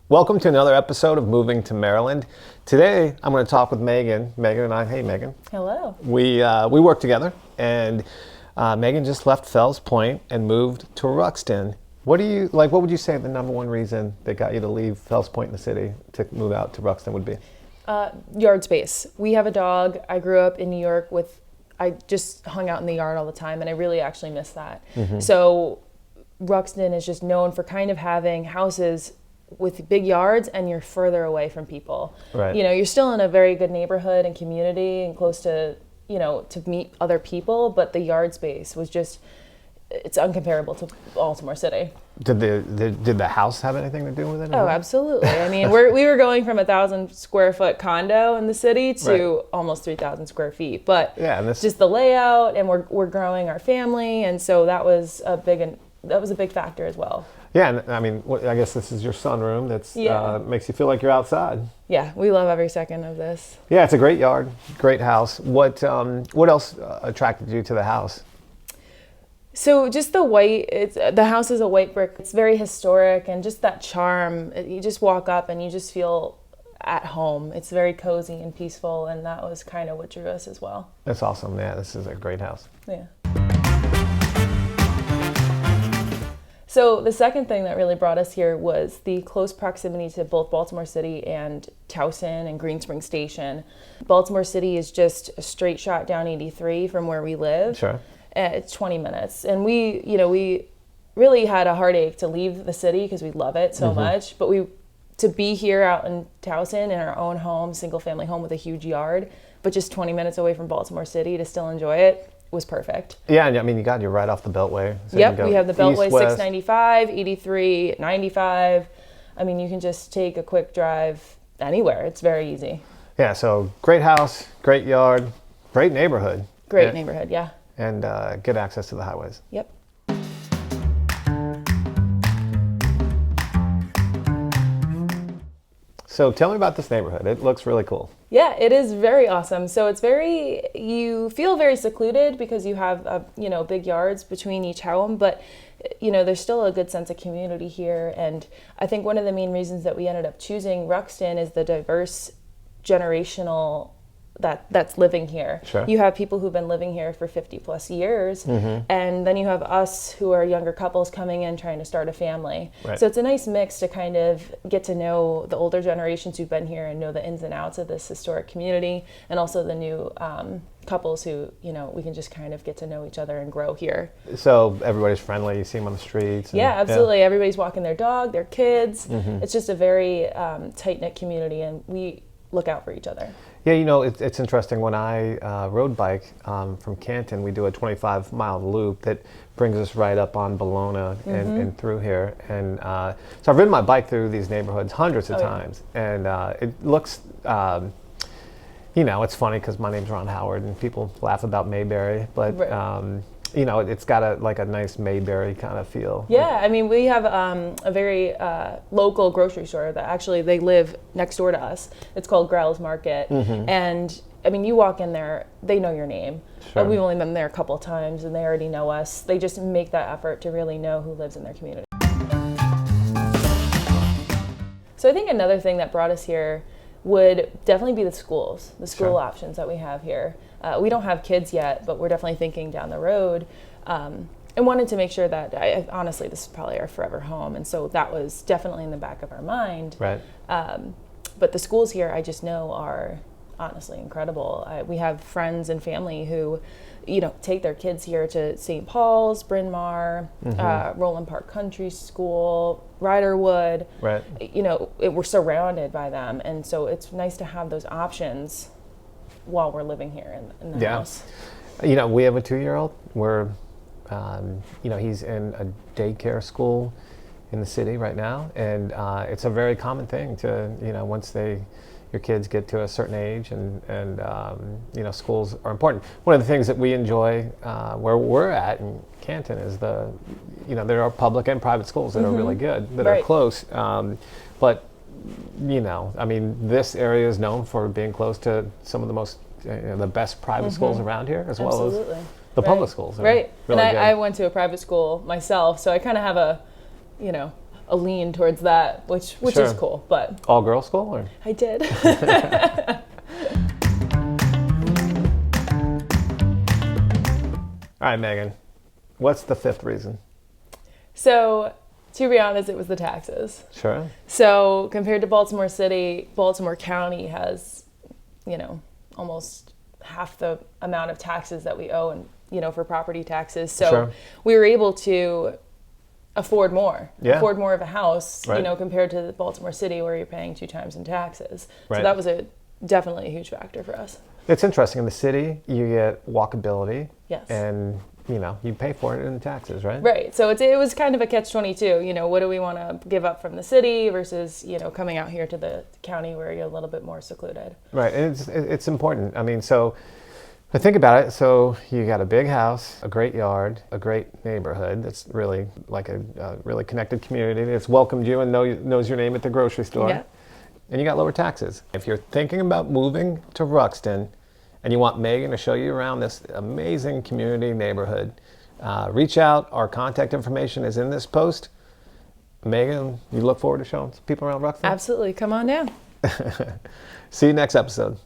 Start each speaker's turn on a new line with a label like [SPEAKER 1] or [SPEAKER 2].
[SPEAKER 1] Welcome to another episode of Moving to Maryland. Today, I'm going to talk with Megan. Megan and I, hey Megan.
[SPEAKER 2] Hello.
[SPEAKER 1] We work together, and Megan just left Fells Point and moved to Ruxton. What would you say the number one reason that got you to leave Fells Point in the city to move out to Ruxton would be?
[SPEAKER 2] Yard space. We have a dog. I grew up in New York I just hung out in the yard all the time, and I really actually miss that. Mm-hmm. So Ruxton is just known for kind of having houses with big yards, and you're further away from people.
[SPEAKER 1] Right.
[SPEAKER 2] You know, you're still in a very good neighborhood and community and close to, to meet other people, but the yard space was just, it's uncomparable to Baltimore City.
[SPEAKER 1] Did the house have anything to do with it?
[SPEAKER 2] Oh, absolutely. I mean, we were going from 1,000 square foot condo in the city to almost 3,000 square feet. But just the layout, and we're growing our family, and so that was a big factor as well.
[SPEAKER 1] Yeah, and I mean, I guess this is your sunroom. Makes you feel like you're outside.
[SPEAKER 2] Yeah, we love every second of this.
[SPEAKER 1] Yeah, it's a great yard, great house. What else attracted you to the house?
[SPEAKER 2] So just the house is a white brick. It's very historic, and just that charm. You just walk up and you just feel at home. It's very cozy and peaceful, and that was kind of what drew us as well. That's
[SPEAKER 1] awesome. Yeah, this is a great house.
[SPEAKER 2] Yeah. So the second thing that really brought us here was the close proximity to both Baltimore City and Towson and Green Spring Station. Baltimore City is just a straight shot down 83 from where we live.
[SPEAKER 1] Sure.
[SPEAKER 2] It's 20 minutes. And we really had a heartache to leave the city because we love it so much. But to be here out in Towson in our own home, single family home with a huge yard, but just 20 minutes away from Baltimore City to still enjoy it, was perfect.
[SPEAKER 1] Yeah, I mean, you're right off the Beltway.
[SPEAKER 2] So yep, we have the Beltway, east, 695, 83, 95. I mean, you can just take a quick drive anywhere. It's very easy.
[SPEAKER 1] Yeah, so great house, great yard, great neighborhood.
[SPEAKER 2] Great neighborhood, yeah.
[SPEAKER 1] And good access to the highways.
[SPEAKER 2] Yep.
[SPEAKER 1] So tell me about this neighborhood. It looks really cool.
[SPEAKER 2] Yeah, it is very awesome. So you feel very secluded because you have, big yards between each home, but, there's still a good sense of community here. And I think one of the main reasons that we ended up choosing Ruxton is the diverse generational that's living here.
[SPEAKER 1] Sure.
[SPEAKER 2] You have people who've been living here for 50 plus years, and then you have us who are younger couples coming in trying to start a family.
[SPEAKER 1] Right.
[SPEAKER 2] So it's a nice mix to kind of get to know the older generations who've been here and know the ins and outs of this historic community, and also the new couples who, we can just kind of get to know each other and grow here.
[SPEAKER 1] So everybody's friendly, you see them on the streets.
[SPEAKER 2] Yeah, absolutely. Yeah. Everybody's walking their dog, their kids. It's just a very tight-knit community, and we look out for each other.
[SPEAKER 1] Yeah, it's interesting. When I road bike from Canton, we do a 25-mile loop that brings us right up on Bologna and through here. And so I've ridden my bike through these neighborhoods hundreds of times. And it looks, it's funny because my name's Ron Howard and people laugh about Mayberry, but it's got a nice Mayberry kind of feel.
[SPEAKER 2] Yeah, I mean, we have a very local grocery store that actually they live next door to us. It's called Growl's Market. And I mean, you walk in there, they know your name.
[SPEAKER 1] Sure.
[SPEAKER 2] We've only been there a couple of times and they already know us. They just make that effort to really know who lives in their community. So I think another thing that brought us here would definitely be the school options that we have here. We don't have kids yet, but we're definitely thinking down the road, and wanted to make sure that, honestly, this is probably our forever home, and so that was definitely in the back of our mind.
[SPEAKER 1] Right.
[SPEAKER 2] But the schools here, I just know, are honestly incredible. We have friends and family who, take their kids here to St. Paul's, Bryn Mawr, Roland Park Country School, Riderwood.
[SPEAKER 1] Right.
[SPEAKER 2] We're surrounded by them, and so it's nice to have those options while we're living here in the house.
[SPEAKER 1] We have a 2-year-old. We're, he's in a daycare school in the city right now, and it's a very common thing to, once your kids get to a certain age, and schools are important. One of the things that we enjoy where we're at in Canton is there are public and private schools that are really good, that are close, but this area is known for being close to some of the most, the best private schools around here, as well as the public schools.
[SPEAKER 2] Right.
[SPEAKER 1] Really
[SPEAKER 2] and I went to a private school myself, so I kind of have a, a lean towards that, which
[SPEAKER 1] Sure.
[SPEAKER 2] is cool. But
[SPEAKER 1] All girls school, or?
[SPEAKER 2] I did.
[SPEAKER 1] All right, Megan, what's the fifth reason?
[SPEAKER 2] So, to be honest, it was the taxes.
[SPEAKER 1] Sure.
[SPEAKER 2] So, compared to Baltimore City, Baltimore County has, almost half the amount of taxes that we owe, and for property taxes. So,
[SPEAKER 1] Sure.
[SPEAKER 2] we were able to afford more of a house,
[SPEAKER 1] Right.
[SPEAKER 2] compared to Baltimore City, where you're paying 2 times in taxes.
[SPEAKER 1] Right.
[SPEAKER 2] So that was definitely a huge factor for us.
[SPEAKER 1] It's interesting. In the city, you get walkability.
[SPEAKER 2] Yes.
[SPEAKER 1] And, you pay for it in taxes, right?
[SPEAKER 2] Right. So it was kind of a catch-22. What do we want to give up from the city versus, coming out here to the county where you're a little bit more secluded.
[SPEAKER 1] Right. And it's important. I mean, so I think about it. So you got a big house, a great yard, a great neighborhood that's really like a really connected community that's welcomed you and knows your name at the grocery store.
[SPEAKER 2] Yeah.
[SPEAKER 1] And you got lower taxes. If you're thinking about moving to Ruxton and you want Megan to show you around this amazing community neighborhood, reach out. Our contact information is in this post. Megan, you look forward to showing people around Ruxton?
[SPEAKER 2] Absolutely. Come on down.
[SPEAKER 1] See you next episode.